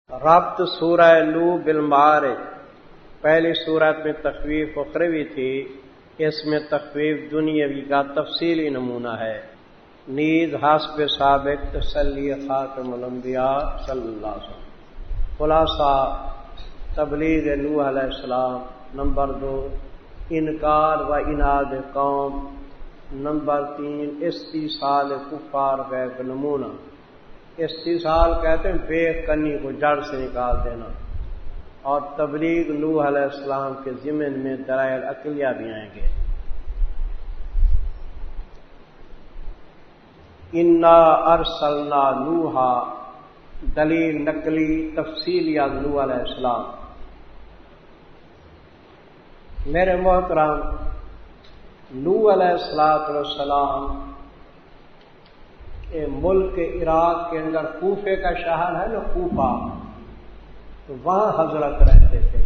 ربط سورہ نو بالمعارج، پہلی صورت میں تخویف اخروی تھی، اس میں تخویف دنیاوی کا تفصیلی نمونہ ہے۔ نیز حسب سابق تسلی خاتم الانبیاء صلی اللہ علیہ وسلم۔ خلاصہ تبلیغ نوح علیہ السلام، نمبر 2 انکار و عناد قوم، نمبر 3 استیصال کفار کا ایک نمونہ۔ استیصال کہتے ہیں بے کنی کو جڑ سے نکال دینا، اور تبلیغ نوح علیہ السلام کے ضمن میں دلائل عقلیہ بھی آئیں گے۔ انا ارسلنا نوحا، دلیل نقلی تفصیلیات نوح علیہ السلام۔ میرے محترم، نوح علیہ السلام ملک عراق کے اندر کوفے کا شہر ہے نا، کوفہ، تو وہاں حضرت رہتے تھے۔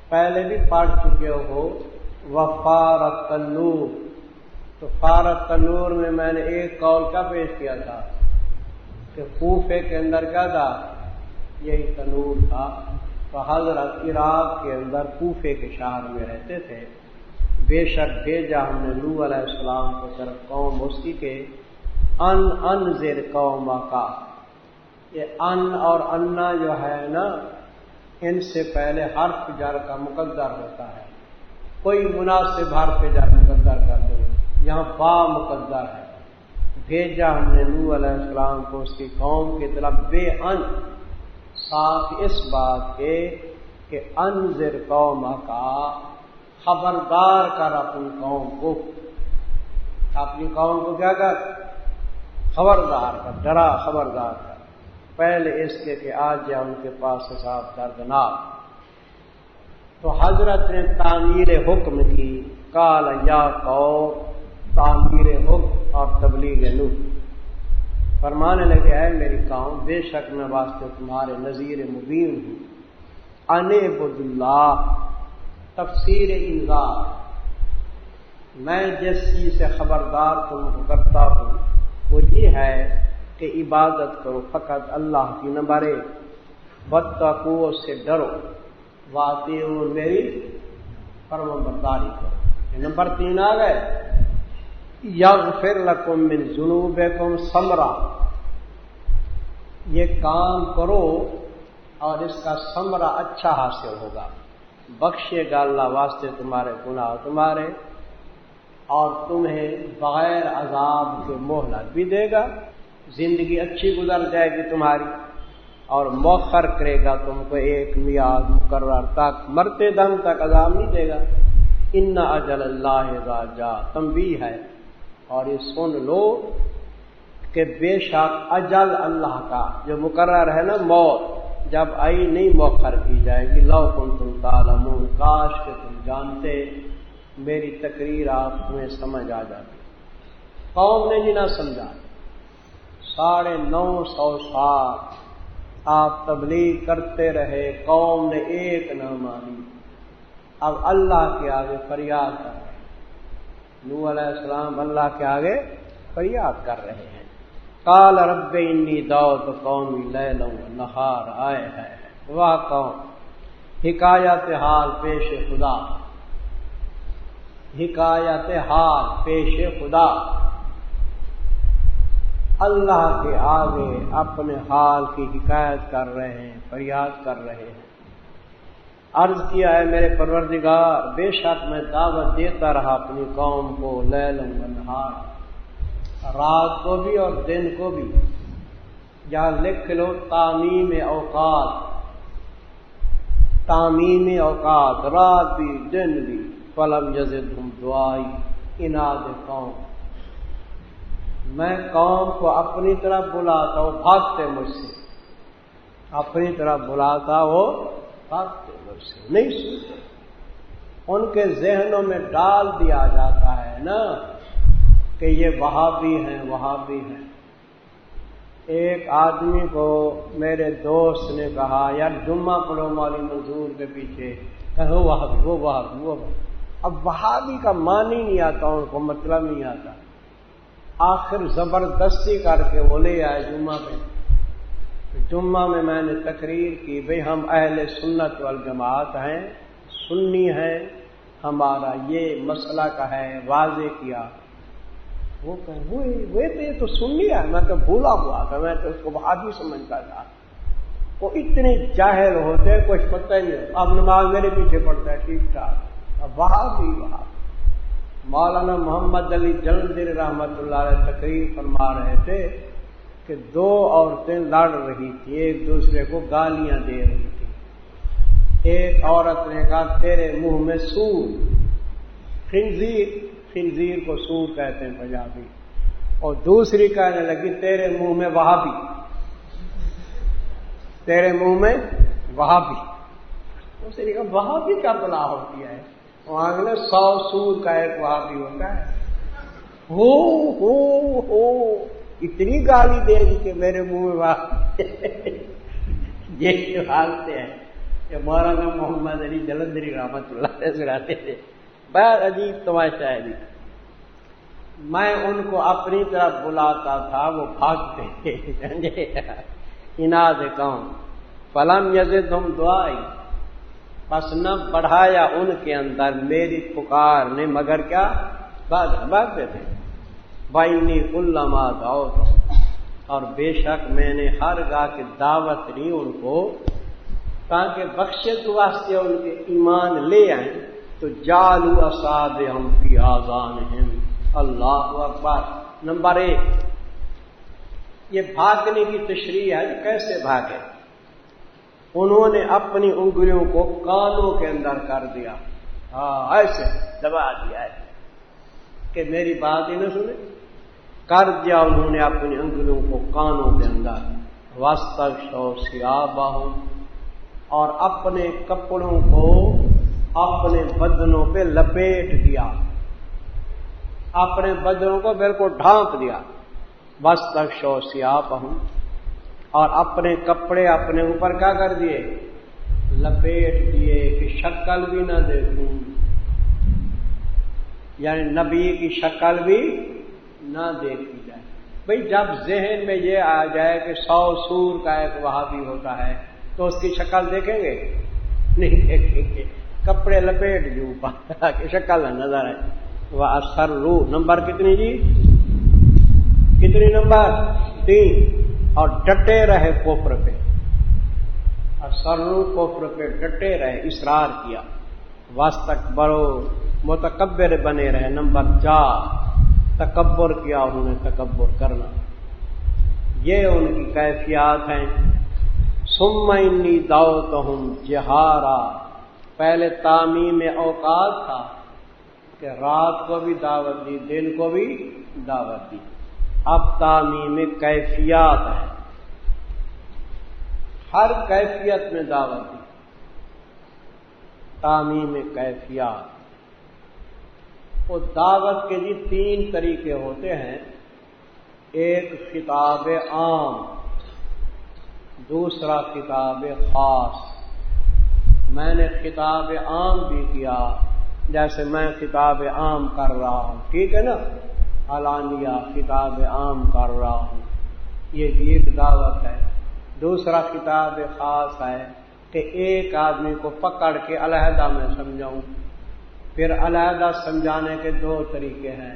پہلے بھی پڑھ چکے ہو وفارت تنور، تو فارت تنور میں نے ایک قول کا پیش کیا تھا کہ کوفے کے اندر کیا تھا، یہی تنور تھا۔ تو حضرت عراق کے اندر کوفے کے شہر میں رہتے تھے۔ بے شک بھیجا ہم نے نوح علیہ السلام کو طرف قوم اس کی کے انذر قوم کا۔ یہ ان اور انا جو ہے نا، ان سے پہلے حرف جر کا مقدر ہوتا ہے، کوئی مناسب حرف جر مقدر کر دو، یہاں با مقدر ہے۔ بھیجا ہم نے نوح علیہ السلام کو اس کی قوم کی طرف بے ان، ساتھ اس بات کے کہ انذر قوم کا، خبردار کر اپنی قوم کو، اپنی قوم کو کیا کر، خبردار کر، ڈرا خبردار کر، پہلے اس کے کہ آج جائے ان کے پاس حساب دردناک۔ تو حضرت نے تعمیر حکم کی، قال یا قوم، تعمیر حکم اور تبلیغ نوح، فرمانے لگے اے میری قوم، بے شک میں واسطے تمہارے نذیر مبین ہوں۔ انعبد اللہ، تفسیر انذار، میں جس چیز سے خبردار تم کو کرتا ہوں وہ یہ ہے کہ عبادت کرو فقط اللہ کی، نمبر 1 واتقوا، اس سے ڈرو، واطیعوا، میری فرمانبرداری کرو۔ نمبر 3 آ گئے یغفر لکم من ذنوبکم ثمرہ، یہ کام کرو اور اس کا ثمرہ اچھا حاصل ہوگا، بخشے گا اللہ واسطے تمہارے گناہ تمہارے، اور تمہیں بغیر عذاب کے مہلت بھی دے گا، زندگی اچھی گزر جائے گی تمہاری، اور مؤخر کرے گا تم کو ایک میعاد مقرر تک، مرتے دم تک عذاب نہیں دے گا۔ ان اجل اللہ اذا جاء، تنبیہ ہے، اور یہ سن لو کہ بے شک اجل اللہ کا جو مقرر ہے نا، موت جب آئی نہیں مؤخر کی جائے گی۔ لو کنتم تعلمون، کاش کہ تم جانتے، میری تقریر آپ تمہیں سمجھ آ جاتی۔ قوم نے جی نہ سمجھا، 950 سال آپ تبلیغ کرتے رہے، قوم نے ایک نہ مانی، اب اللہ کے آگے فریاد کر رہے ہیں۔ نوح علیہ السلام اللہ کے آگے فریاد کر رہے ہیں۔ قال رب انی دعوت قومی لیلا ونہارا، آئے ہے واہ قوم، حکایت حال پیش خدا، حکایت حال پیش خدا، اللہ کے آگے اپنے حال کی حکایت کر رہے ہیں، فریاد کر رہے ہیں۔ عرض کیا ہے میرے پروردگار، بے شک میں دعوت دیتا رہا اپنی قوم کو، لیل و نہار، رات کو بھی اور دن کو بھی، یا لکھ لو تعمیم اوقات، تعمیم اوقات، رات بھی دن بھی، فلم یزدہم دعائی عناد قوم، میں قوم کو اپنی طرف بلاتا ہوں، بھاگتے مجھ سے، اپنی طرف بلاتا ہو، بھاگتے مجھ سے، نہیں سنتے۔ ان کے ذہنوں میں ڈال دیا جاتا ہے نا کہ یہ وہابی ہیں، وہابی ہیں۔ ایک آدمی کو میرے دوست نے کہا یار جمعہ پڑھو مولوی منظور کے پیچھے، کہو وہابی، وہ وہابی، وہ وہابی۔ اب وہابی کا معنی نہیں آتا، ان کو مطلب نہیں آتا، آخر زبردستی کر کے وہ لے آئے جمعہ پہ، جمعہ میں نے تقریر کی بھئی ہم اہل سنت والجماعت ہیں، سنی ہیں، ہمارا یہ مسئلہ کا ہے، واضح کیا۔ وہ تو سنی ہے، میں تو بھولا ہوا تھا، میں تو اس کو وہابی سمجھتا تھا۔ وہ اتنے جاہل ہوتے ہیں، کچھ پتہ ہی نہیں، اب نماز میرے پیچھے پڑتا ہے ٹھیک ٹھاک، اب وہابی۔ مولانا محمد علی جلندھری رحمت اللہ علیہ تقریر فرما رہے تھے کہ دو عورتیں لڑ رہی تھی، ایک دوسرے کو گالیاں دے رہی تھی۔ ایک عورت نے کہا تیرے منہ میں سور، خنزیر کو سور کہتے ہیں پنجابی، اور دوسری کہنے لگی تیرے منہ میں وہابی، تیرے منہ میں وہابی۔ اس نے کہا وہابی کا بلا ہوتی ہے؟ وہاں نے 100 سور کا ایک وہابی ہوتا ہے۔ ہو اتنی گالی دے دی کہ میرے منہ میں وہابی۔ یہ حالت ہے کہ مولانا محمد علی جلندھری رحمت اللہ علیہ سناتے تھے، بہت عجیب تماشا ہے جی۔ میں ان کو اپنی طرف بلاتا تھا، وہ بھاگتے تھے، اناد قوم۔ فلم یزدہم دعائی، پس نہ بڑھایا ان کے اندر میری پکار نے مگر کیا، بھاگتے تھے۔ بَإِنِّي كُلَّمَا دَعَوْتُهُمْ، اور بے شک میں نے ہر گاہ کی دعوت دی ان کو تاکہ بخشش واسطے ان کے ایمان لے آئیں، تو جعلوا اصابعهم فی آذانہم۔ اللہ اکبر۔ نمبر 1، یہ بھاگنے کی تشریح ہے، کیسے بھاگے؟ انہوں نے اپنی انگلیوں کو کانوں کے اندر کر دیا، ایسے دبا دیا ہے کہ میری بات ہی نہ سنے، کر دیا انہوں نے اپنی انگلیوں کو کانوں کے اندر۔ واستغشوا ثیابہم، اور اپنے کپڑوں کو اپنے بدنوں پہ لپیٹ دیا، اپنے بدنوں کو بالکل ڈھانپ دیا۔ واستغشوا ثیابہم، اور اپنے کپڑے اپنے اوپر کیا کر دیے، لپیٹ دیے کہ شکل بھی نہ دیکھوں، یعنی نبی کی شکل بھی نہ دیکھی جائے۔ بھئی جب ذہن میں یہ آ جائے کہ 100 سور کا ایک وہابی ہوتا ہے تو اس کی شکل دیکھیں گے؟ نہیں دیکھیں گے، کپڑے لپیٹ جو اوپر کہ شکل نہ نظر ہے۔ وَأَسَرُّوا، نمبر کتنی جی؟ کتنی نمبر؟ 3۔ اور ڈٹے رہے کفر پہ، اصروا کفر پہ ڈٹے رہے، اصرار کیا۔ واستکبروا، متکبر بنے رہے۔ نمبر 4، تکبر کیا انہوں نے، تکبر کرنا۔ یہ ان کی کیفیات ہیں۔ ثم انی دعوتہم جہارا، پہلے تعمیم اوقات تھا کہ رات کو بھی دعوت دی، دن کو بھی دعوت دی، اب تعمیم کیفیات ہے، ہر کیفیت میں دعوت دی، تعمیم کیفیات۔ وہ دعوت کے جی 3 طریقے ہوتے ہیں، ایک خطاب عام، دوسرا خطاب خاص۔ میں نے خطاب عام بھی کیا، جیسے میں خطاب عام کر رہا ہوں، ٹھیک ہے نا، علانیہ خطاب عام کر رہا ہوں، یہ بھی ایک دعوت ہے۔ دوسرا خطاب خاص ہے کہ ایک آدمی کو پکڑ کے علیحدہ میں سمجھاؤں۔ پھر علیحدہ سمجھانے کے 2 طریقے ہیں،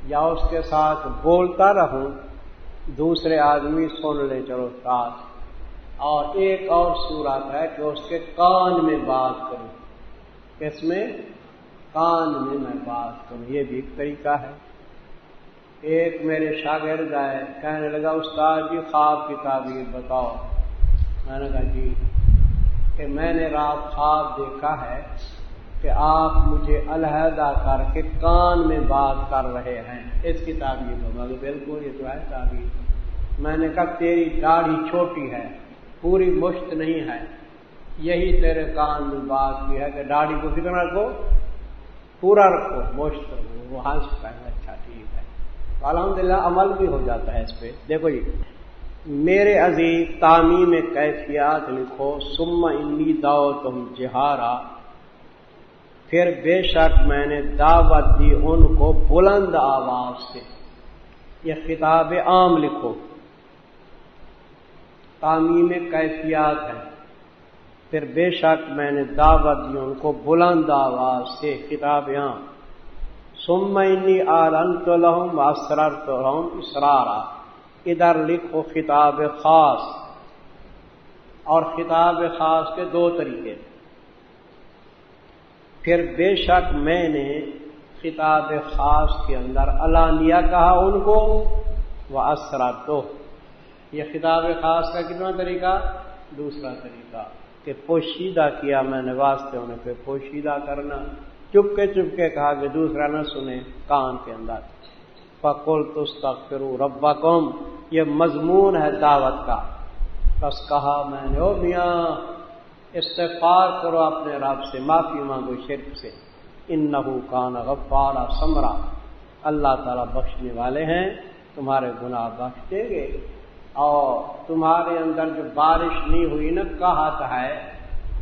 یا اس کے ساتھ بولتا رہوں، دوسرے آدمی سن لے چلو ساتھ، اور ایک اور صورت ہے کہ اس کے کان میں بات کروں، اس میں کان میں بات کروں، یہ بھی ایک طریقہ ہے۔ ایک میرے شاگرد آئے، کہنے لگا استاد جی خواب کی تعبیر بتاؤ۔ میں نے کہا جی، کہ میں نے رات خواب دیکھا ہے کہ آپ مجھے علیحدہ کر کے کان میں بات کر رہے ہیں، اس کی تعبیر بتا دو۔ بالکل یہ تو ہے تعبیر۔ میں نے کہا تیری داڑھی چھوٹی ہے، پوری مشت نہیں ہے، یہی تیرے کان میں بات کی ہے کہ داڑھی کو کتنا رکھو، پورا رکھو، مشت رکھو۔ وہ ہنس پائے، اچھا ٹھیک ہے، الحمدللہ عمل بھی ہو جاتا ہے اس پہ۔ دیکھو جی میرے عزیز، تعمیم کیفیات لکھو، ثم انی دعوتہم جہارا، پھر بے شک میں نے دعوت دی ان کو بلند آواز سے۔ یہ خطاب عام لکھو، تعمیم کیفیات ہے. پھر بے شک میں نے دعوت دی ان کو بلند آواز سے، خطاب یہاں ثم انی اعلنت لهم واسررت لهم اسرارا، ادھر لکھو خطاب خاص، اور خطاب خاص کے دو طریقے. پھر بے شک میں نے خطاب خاص کے اندر علانیہ کہا ان کو، واسررت، یہ خطاب خاص کا کتنا طریقہ؟ دوسرا طریقہ کہ پوشیدہ کیا میں نے واسطے انہیں پہ پوشیدہ کرنا، چپکے چپکے کہا کہ دوسرا نہ سنے کان کے اندر. فَقُلْتُ اسْتَغْفِرُوا رَبَّكُمْ، یہ مضمون ہے دعوت کا. بس کہا میں نے، او میاں استغفار کرو اپنے رب سے، معافی مانگو شرک سے. اِنَّهُ كَانَ غَفَّارًا سَمْرًا، اللہ تعالیٰ بخشنے والے ہیں، تمہارے گناہ بخش دیں گے. اور تمہارے اندر جو بارش نہیں ہوئی نا، کہت ہے،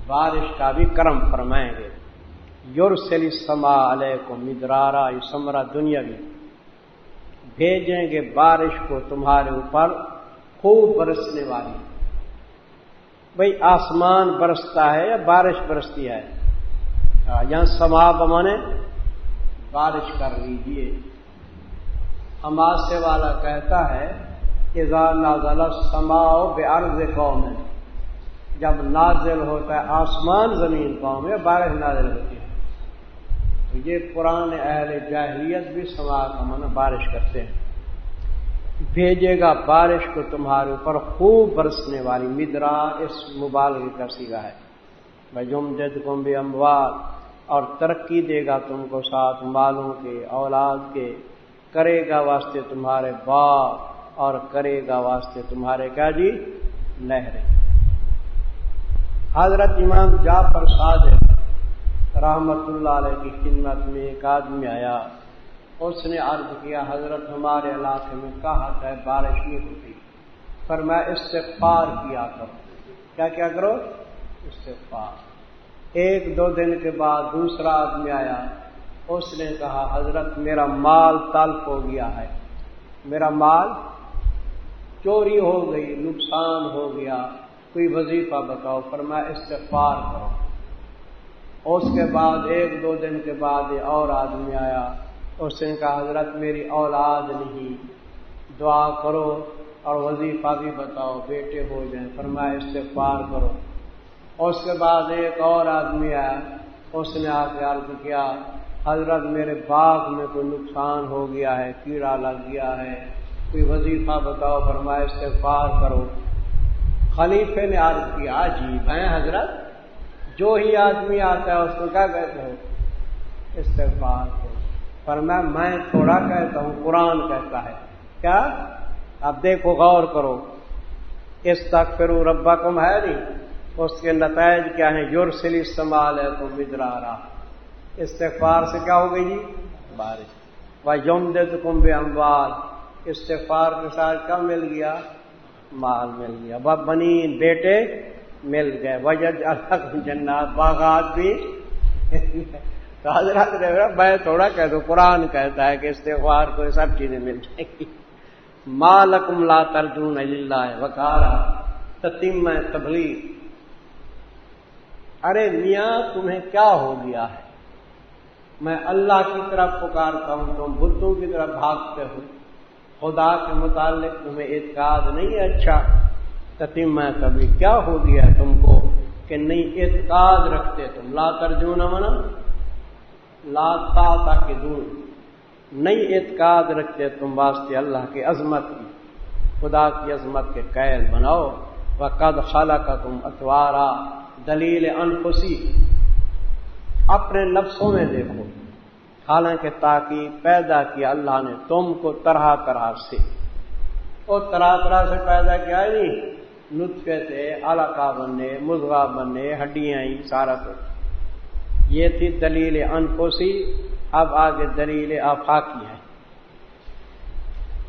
بارش کا بھی کرم فرمائیں گے. یرسل السماء علیکم مدرارا، یہ ثمرہ دنیاوی، بھیجیں گے بارش کو تمہارے اوپر خوب برسنے والی. بھئی آسمان برستا ہے یا بارش برستی ہے؟ یہاں سما بمانے بارش کر لیجیے. حماسے والا کہتا ہے اذا نازل السماء بارض قوم، جب نازل ہوتا ہے آسمان زمین قوم میں، بارش نازل ہوتی ہے. تو یہ پرانے اہل جاہلیت بھی سما کا معنی بارش کرتے ہیں. بھیجے گا بارش کو تمہارے اوپر خوب برسنے والی، مدرا اس مبالغے کا صیغہ ہے. وَيُمْدِدْكُمْ بِأَمْوَالٍ، اور ترقی دے گا تم کو ساتھ مالوں کے، اولاد کے. کرے گا واسطے تمہارے باغ، اور کرے گا واسطے تمہارے کیا جی؟ نہریں. حضرت امام جعفر صادق رحمت اللہ علیہ کی خدمت میں ایک آدمی آیا، اس نے عرض کیا حضرت ہمارے علاقے میں قحط ہے، بارش نہیں ہوتی. فرمایا استغفار کیا کرو. کیا کیا کرو؟ استغفار. ایک دو دن کے بعد دوسرا آدمی آیا، اس نے کہا حضرت میرا مال تلف ہو گیا ہے، میرا مال چوری ہو گئی، نقصان ہو گیا، کوئی وظیفہ بتاؤ. فرمایا استغفار کرو. اس کے بعد ایک دو دن کے بعد اور آدمی آیا، اس نے کہا حضرت میری اولاد نہیں، دعا کرو اور وظیفہ بھی بتاؤ، بیٹے ہو جائیں. فرمایا استغفار کرو. اس کے بعد ایک اور آدمی آیا، اس نے آ کے عرض کیا حضرت میرے باغ میں کوئی نقصان ہو گیا ہے، کیڑا لگ گیا ہے، کوئی وظیفہ بتاؤ. فرمایا استغفار کرو. خلیفے نے عرض کیا عجیب ہے حضرت، جو ہی آدمی آتا ہے اس کو کیا کہتے ہو؟ استغفار کرو. فرمایا میں تھوڑا کہتا ہوں، قرآن کہتا ہے. کیا؟ اب دیکھو غور کرو، استغفروا ربکم ہے نہیں، اس کے نتائج کیا ہیں؟ یرسل السماء علیکم مدرارا. استغفار سے کیا ہو گئی جی؟ بارش. وَيُمْدِدْكُمْ بِأَمْوَالٍ، استغفار کے ساتھ کیا مل گیا؟ مال مل گیا. وَبَنِينَ، بیٹے مل گئے. وَيَجْعَلْ لَكُمْ جَنَّاتٍ، باغات بھی. تو حضرت میں تھوڑا کہہ دوں، قرآن کہتا ہے کہ استغفار کو سب چیزیں مل جائیں گی. مَا لَكُمْ لَا تَرْجُونَ لِلَّهِ وَقَارًا، تتمہ تبلیغ. ارے میاں تمہیں کیا ہو گیا ہے؟ میں اللہ کی طرف پکارتا ہوں، تم بتوں کی طرف بھاگتے ہو. خدا کے متعلق تمہیں اعتقاد نہیں ہے. اچھا تتمہ تبلیغ، کیا ہو گیا ہے تم کو کہ نہیں اعتقاد رکھتے تم؟ لا ترجون منا لا تعتقدون، نہیں اعتقاد رکھتے تم واسطے اللہ کی عظمت کی، خدا کی عظمت کے قائل بناؤ. وقد خلقکم اطوارا، دلیل انفسی، اپنے نفسوں میں دیکھو. حالانکہ تاکہ پیدا کیا اللہ نے تم کو طرح طرح سے، اور طرح طرح سے پیدا کیا نہیں، نطفے تھے، علقہ بنے، مضغہ بنے، ہڈیاں ہی، سارا کچھ. یہ تھی دلیل انفسی. اب آگے دلیل آفاقی ہے.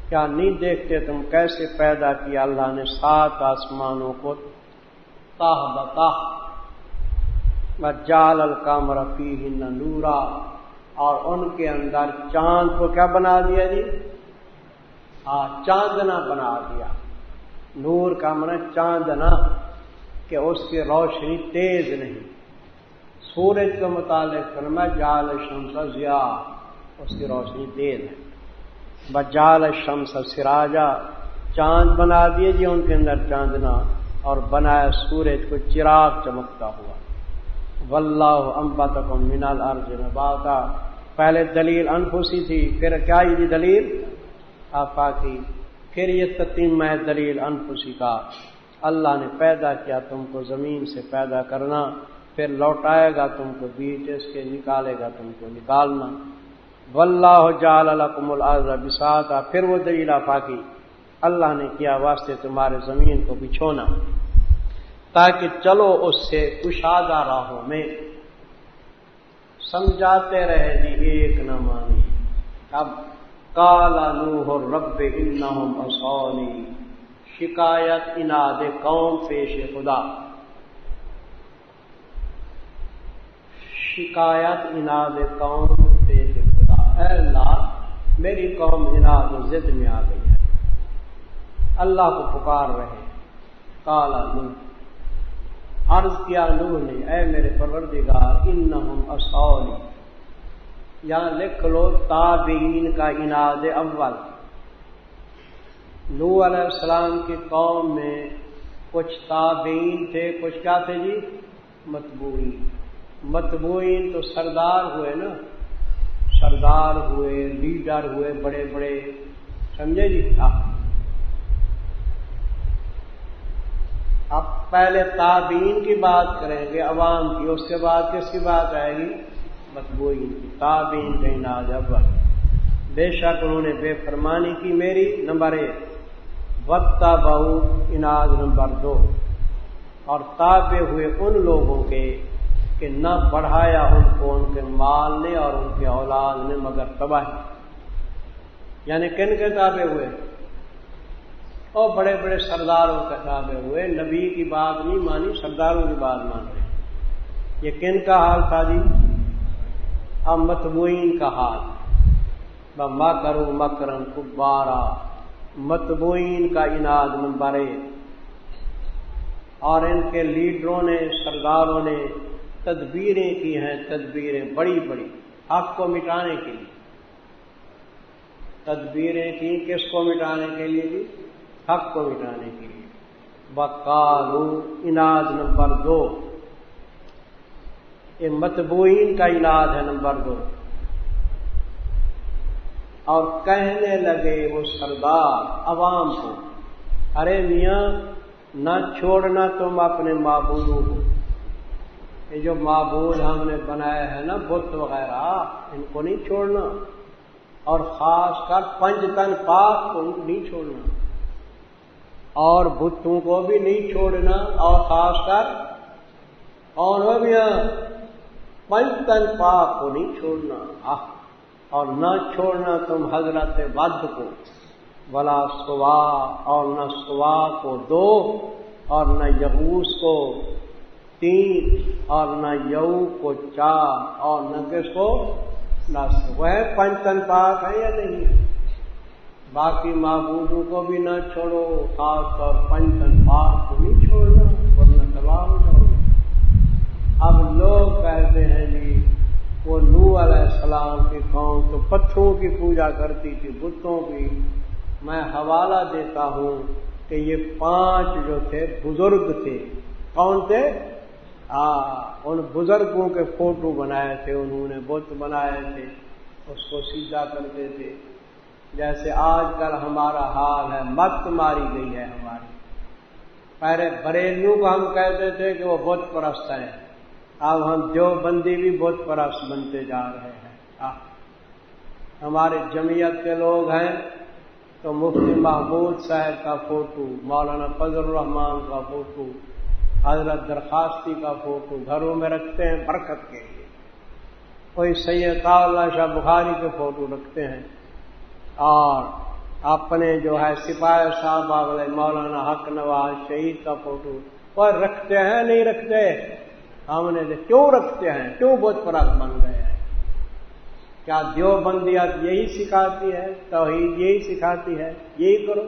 کیا نہیں دیکھتے تم کیسے پیدا کیا اللہ نے 7 آسمانوں کو تاہ بتاہ. وَجَعَلَ الْقَمَرَ فِيهِنَّ نُورًا، اور ان کے اندر چاند کو کیا بنا دیا جی؟ چاندنا بنا دیا. نور کا معنی چاندنا کہ اس کی روشنی تیز نہیں. سورج کے متعلق فرمایا جعل الشمس ضیاء، اس کی روشنی تیز ہے. بجعل الشمس سراجا، چاند بنا دیے جی ان کے اندر چاندنا، اور بنایا سورج کو چراغ چمکتا ہوا. واللہ انبتکم من الارض نباتا، پہلے دلیل انفسی تھی، پھر کیا یہ دلیل آفاقی، پھر یہ تتمہ ہے دلیل انفسی کا. اللہ نے پیدا کیا تم کو زمین سے پیدا کرنا، پھر لوٹائے گا تم کو بیچ اس کے، نکالے گا تم کو نکالنا. واللہ جعل لکم الارض بساطا، پھر وہ دلیل آفاقی، اللہ نے کیا واسطے تمہارے زمین کو بچھونا تاکہ چلو اس سے کشادہ راہوں میں. سمجھاتے رہے جی ایک نہ مانی. اب قال نوح رب انہم عصونی، شکایت اناد قوم پیش خدا. شکایت اناد قوم پیش خدا، اے اللہ میری قوم اناد و ضد میں آ گئی ہے. اللہ کو پکار رہے. قال نوح، عرض کیا نوح نے، اے میرے پروردگار انہم عصونی، یہاں لکھ لو تابعین کا اناد اول. نوح علیہ السلام کی قوم میں کچھ تابعین تھے، کچھ کیا تھے جی؟ متبوعین. متبوعین تو سردار ہوئے نا، سردار ہوئے، لیڈر ہوئے بڑے بڑے، سمجھے جی. اب پہلے تابعین کی بات کریں گے عوام کی، اس کے بعد کس کی بات آئے گی؟ متبوعین کی. تابعین کا اناد اول، بے شک انہوں نے بے فرمانی کی میری، نمبر 1. واتبعوا، اناد نمبر 2، اور تابع ہوئے ان لوگوں کے کہ نہ بڑھایا ان کو ان کے مال نے اور ان کے اولاد نے مگر تباہی. یعنی کن کے تابع ہوئے؟ اور بڑے بڑے سرداروں کے تابع ہوئے. نبی کی بات نہیں مانی، سرداروں کی بات مان رہے. یہ کن کا حال تھا جی؟ اب متبوعین کا حال. مَكَرُوا مَكْرًا كُبَّارًا، متبوعین کا اناد نمبر 1. اور ان کے لیڈروں نے، سرداروں نے تدبیریں کی ہیں، تدبیریں بڑی بڑی حق کو مٹانے کے لیے. تدبیریں کی کس کو مٹانے کے لیے جی؟ حق کو مٹانے کے لیے. وَقَالُوا، اناد نمبر 2، یہ متبوعین کا اناد ہے نمبر 2. اور کہنے لگے وہ سردار عوام کو، ارے میاں نہ چھوڑنا تم اپنے معبودوں کو. یہ جو معبود ہم نے بنائے ہیں نا، بت وغیرہ، ان کو نہیں چھوڑنا، اور خاص کر پنج تن پاک کو نہیں چھوڑنا، اور بتوں کو بھی نہیں چھوڑنا، اور خاص کر اور وہ بھی پنج تن پاک کو نہیں چھوڑنا. اور نہ چھوڑنا تم حضرت ود کو، ولا سوا، اور نہ سوا کو 2، اور نہ یغوس کو 3، اور نہ یو کو 4، اور نہ کس کو نصر. وہ پنج تن پاک ہے یا نہیں؟ باقی معبودوں کو بھی نہ چھوڑو، خاص طور پنج تن پاک کو نہیں چھوڑنا ورنہ تباہ ہو جاؤ گے. اب لوگ کہتے ہیں جی وہ نوح علیہ السلام کی قوم تو پتھروں کی پوجا کرتی تھی، بتوں کی. میں حوالہ دیتا ہوں کہ یہ 5 جو تھے بزرگ تھے. کون تھے؟ ان بزرگوں کے فوٹو بنائے تھے انہوں نے، بت بنائے تھے، اس کو سیدھا کرتے تھے. جیسے آج کل ہمارا حال ہے، مت ماری گئی ہے ہماری. پہلے بریلیوں کو ہم کہتے تھے کہ وہ بت پرست ہیں، اب ہم جو بندی بھی بت پرست بنتے جا رہے ہیں. ہمارے جمعیت کے لوگ ہیں تو مفتی محمود صاحب کا فوٹو، مولانا فضل الرحمان کا فوٹو، حضرت درخواستی کا فوٹو گھروں میں رکھتے ہیں برکت کے لیے. کوئی سید اللہ شاہ بخاری کے فوٹو رکھتے ہیں، اور اپنے جو ہے سپاہی صاحب اگلے مولانا حق نواز شہید کا فوٹو وہ رکھتے ہیں. نہیں رکھتے؟ ہم نے کیوں رکھتے ہیں؟ کیوں بت پرست بن گئے ہیں؟ کیا دیوبندیت یہی سکھاتی ہے؟ توحید یہی سکھاتی ہے؟ یہی کرو.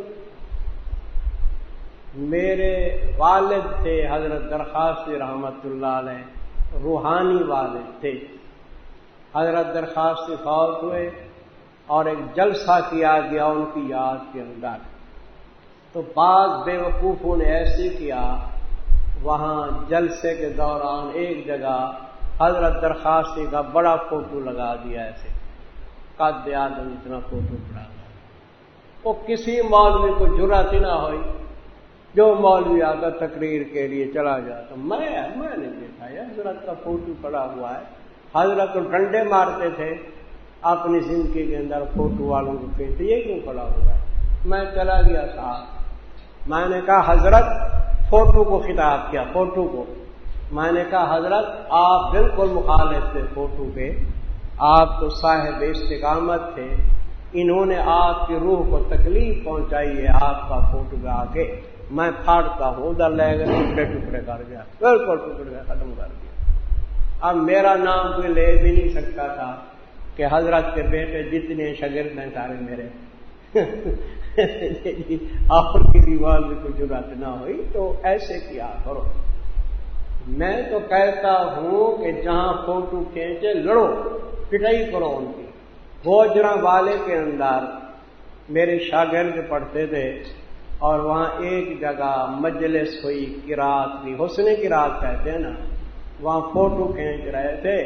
میرے والد تھے حضرت درخواستی رحمت اللہ علیہ، روحانی والد تھے۔ حضرت درخواستی فوت ہوئے اور ایک جلسہ کیا گیا ان کی یاد کے اندر، تو بعض بے وقوفوں نے ایسے کیا، وہاں جلسے کے دوران ایک جگہ حضرت درخواستی کا بڑا فوٹو لگا دیا، ایسے قد آدم اتنا فوٹو پڑا تھا۔ وہ کسی مولوی کو جرأت ہی نہ ہوئی، جو مولوی آتا تقریر کے لیے چلا جاتا، میں نے دیکھا یہ حضرت کا فوٹو پڑا ہوا ہے۔ حضرت تو ڈنڈے مارتے تھے اپنی زندگی کے اندر فوٹو والوں کو کہتے یہ کیوں پڑا ہوا ہے؟ میں چلا گیا صاحب، میں نے کہا حضرت، فوٹو کو خطاب کیا، فوٹو کو، میں نے کہا حضرت آپ بالکل مخالف تھے فوٹو کے، آپ تو صاحب استقامت تھے، انہوں نے آپ کی روح کو تکلیف پہنچائی ہے آپ کا فوٹو لگا کے، میں پھاڑتا ہوں، ادھر لے گئے ٹکڑے ٹکڑے کر گیا، بالکل ٹکڑے ختم کر دیا۔ اب میرا نام کوئی لے بھی نہیں سکتا تھا کہ حضرت کے بیٹے جتنے شاگرد ہیں سارے میرے آپ کی دیوار میں کوئی جرأت نہ ہوئی، تو ایسے کیا کرو۔ میں تو کہتا ہوں کہ جہاں فوٹو کھینچے لڑو، پٹائی کرو ان کی۔ گوجرا والے کے اندر میرے شاگرد پڑھتے تھے اور وہاں ایک جگہ مجلس ہوئی، قرات بھی، حسن قرات کہتے ہیں نا، وہاں فوٹو کھینچ رہے تھے،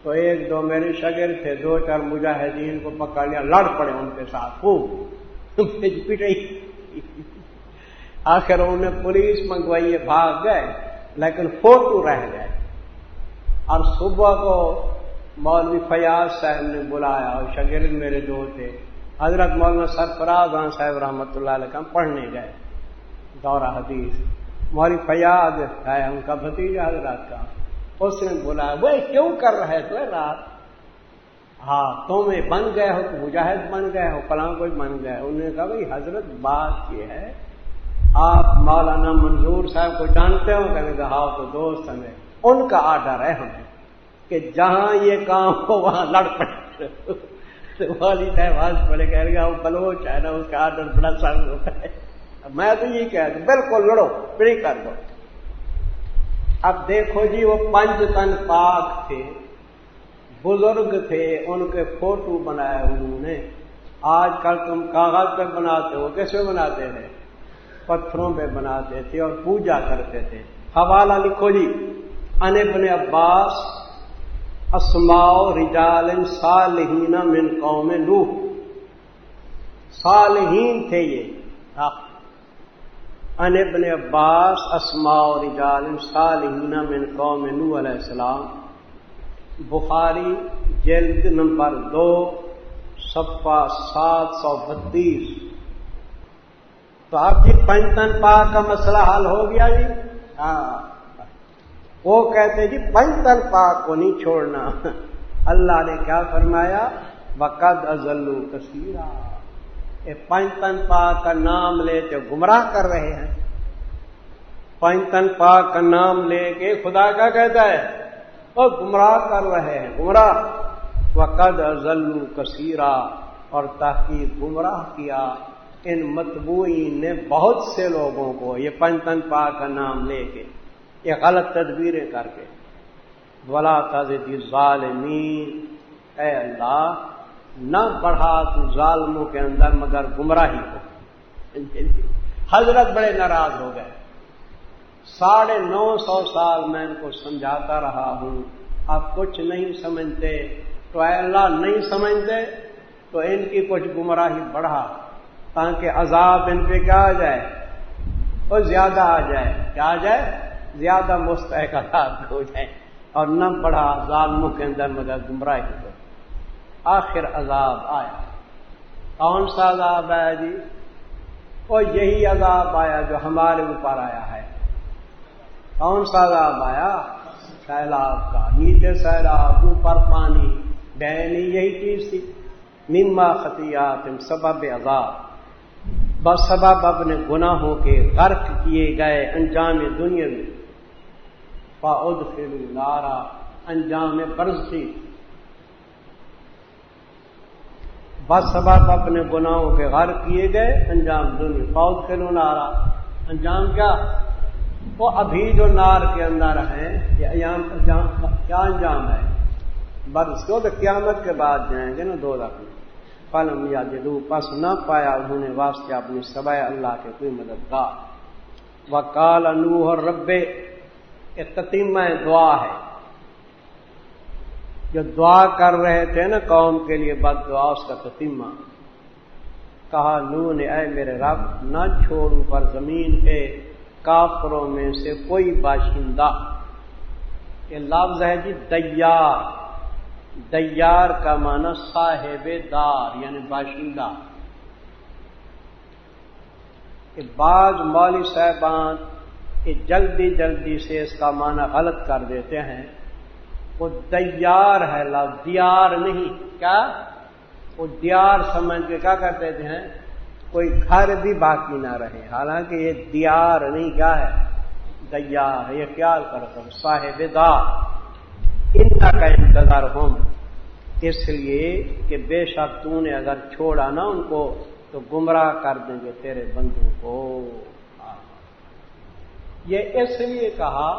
تو ایک دو میرے شاگرد تھے، دو چار مجاہدین کو پکڑ لیا، لڑ پڑے ان کے ساتھ خوب پٹائی۔ آخر انہوں نے پولیس منگوائی، بھاگ گئے، لیکن فوٹو رہ گئے۔ اور صبح کو مولوی فیاض صاحب نے بلایا، اور شاگرد میرے دو تھے، حضرت مولانا سرفراز خان صاحب رحمۃ اللہ علیہ کا پڑھنے گئے دورہ حدیث، مولوی فیاض ہے ان کا بھتیجا حضرات کا، اس نے بلایا، وہ کیوں کر رہے تھے رات؟ ہاں تم بن گئے ہو، مجاہد بن گئے ہو، فلاں کوئی بن گئے۔ انہوں نے کہا بھائی حضرت بات یہ ہے، آپ مولانا منظور صاحب کو جانتے ہو؟ کہنے کہ ہاں تو دوست ہمیں، ان کا آرڈر ہے ہمیں کہ جہاں یہ کام ہو وہاں لڑ پڑے۔ والی آواز پڑے، کہہ گا وہ بلوچ ہے نا، اس کا آرڈر بڑا سخت ہوتا ہے۔ میں تو یہ کہہ دوں بالکل لڑو، پڑی کر دو۔ اب دیکھو جی، وہ 5 تن پاک تھے، بزرگ تھے، ان کے فوٹو بنائے انہوں نے۔ آج کل تم کاغذ پہ بناتے ہو، کس پہ بناتے تھے؟ پتھروں پہ بناتے تھے اور پوجا کرتے تھے۔ حوالہ لکھو جی، عن ابن عباس اسماء رجال صالحین من قوم نوح، صالحین تھے یہ۔ عن ابن عباس اسماء رجال صالحین من قوم نوح علیہ السلام، بخاری جلد نمبر 2 صفحہ 732۔ تو اب جی 5 تن پاک کا مسئلہ حل ہو گیا جی۔ ہاں، وہ کہتے جی 5 تن پاک کو نہیں چھوڑنا۔ اللہ نے کیا فرمایا؟ وَقَدْ أَضَلُّوا كَثِيرًا، یہ 5 تن پاک کا نام لے کے گمراہ کر رہے ہیں۔ 5 تن پاک کا نام لے کے خدا کیا کہتا ہے؟ وہ گمراہ کر رہے ہیں، گمراہ۔ وَقَدْ أَضَلُّوا كَثِيرًا، اور تحقیق گمراہ کیا ان متبوعین نے بہت سے لوگوں کو، یہ 5 تن پاک کا نام لے کے، یہ غلط تدبیریں کر کے۔ وَلَا تَزِدِ الظَّالِمِينَ، اے اللہ نہ بڑھا تو ظالموں کے اندر مگر گمراہی کو۔ حضرت بڑے ناراض ہو گئے۔ 950 سال میں ان کو سمجھاتا رہا ہوں، اب کچھ نہیں سمجھتے، تو اے اللہ نہیں سمجھتے تو ان کی کچھ گمراہی بڑھا، تاکہ عذاب ان پہ کیا آ جائے؟ اور زیادہ آ جائے۔ کیا آ جائے؟ زیادہ مستحق عذاب ہو جائے، اور نہ بڑھا ظالموں کے اندر مگر گمراہی کو۔ آخر عذاب آیا۔ کون سا عذاب آیا جی؟ اور یہی عذاب آیا جو ہمارے اوپر آیا ہے۔ کون سا عذاب آیا؟ سیلاب کا، نیچے سیلاب، اوپر پانی بہنی، یہی چیز تھی۔ مما خطیات سبب عذاب، بس سبب اپنے گناہوں کے غرق کیے گئے انجام دنیا میں۔ فَأُدْخِلُوا نَارًا، انجام برزخی، بس سبب اپنے گناہوں کے غرق کیے گئے انجام دنیا۔ فَأُدْخِلُوا نَارًا، انجام کیا؟ وہ ابھی جو نار کے اندر ہیں یہ کیا انجام ہے؟ بس اس کو تو قیامت کے بعد جائیں گے نا دوزخ میں. فلم یجدوا پس نہ پایا انہوں نے واسطے اپنی سوائے اللہ کے کوئی مددگار. وقال نوح رب، یہ تتیمہ دعا ہے. جو دعا کر رہے تھے نا قوم کے لیے بد دعا، اس کا تتیمہ. کہا نوح نے اے میرے رب نہ چھوڑوں پر زمین پہ کافروں میں سے کوئی باشندہ. یہ لفظ ہے جی دیار. دیار کا معنی صاحب دار یعنی باشندہ. کہ بعض مولوی صاحبان کہ جلدی سے اس کا معنی غلط کر دیتے ہیں. وہ دیار ہے لفظ، دیار نہیں. کیا؟ وہ دیار سمجھ کے کیا کرتے ہیں کوئی گھر بھی باقی نہ رہے، حالانکہ یہ دیار نہیں، کیا ہے؟ دیار. یہ خیال کرو صاحب دار. ان کا انتظار ہوں، اس لیے کہ بے شک تو نے اگر چھوڑا نا ان کو تو گمراہ کر دیں گے تیرے بندوں کو. یہ اس لیے کہا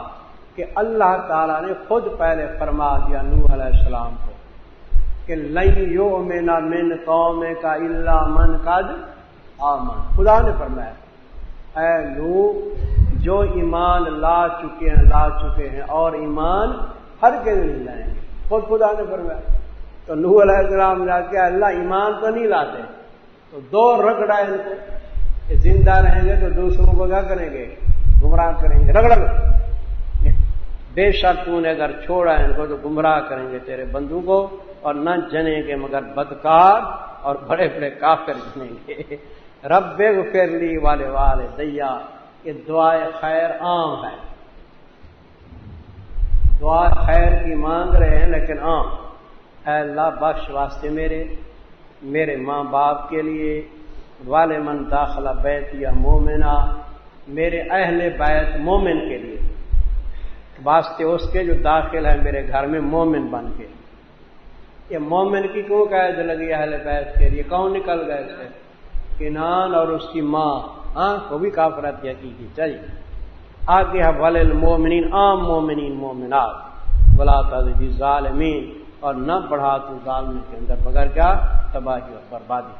کہ اللہ تعالیٰ نے خود پہلے فرما دیا نوح علیہ السلام کو کہ لن یؤمن من قومک الا من قد آمن. خدا نے فرمایا اے نوح جو ایمان لا چکے ہیں اور ایمان ہرگز نہیں لائیں گے. خود خدا نے فرمایا. تو نوح علیہ السلام نے کہا اللہ ایمان تو نہیں لاتے، تو دو رگڑا ان کو کہ زندہ رہیں گے تو دوسروں کو کیا کریں گے؟ گمراہ کریں گے. رگڑ بے شک تو نے اگر چھوڑا ان کو تو گمراہ کریں گے تیرے بندوں کو، اور نہ جنیں گے مگر بدکار اور بڑے بڑے کافر جنیں گے. رب اغفر لی والدیا. یہ دعائے خیر عام ہے، دعا خیر کی مانگ رہے ہیں لیکن عام. اے اللہ بخش واسطے میرے ماں باپ کے لیے، والے من داخلہ بیت یا مومنہ، میرے اہل بیت مومن کے لیے، واسطے اس کے جو داخل ہے میرے گھر میں مومن بن کے. یہ مومن کی کیوں قید لگی اہل بیت کے لیے؟ کون نکل گئے تھے؟ کنان اور اس کی ماں. ہاں وہ بھی کافرت کی. چلیے آگے ہے وللمؤمنین، عام مومنین مومنات. ولا تزد الظالمین، اور نہ بڑھا تو ظالم کے اندر مگر کیا؟ تباہی اور بربادی.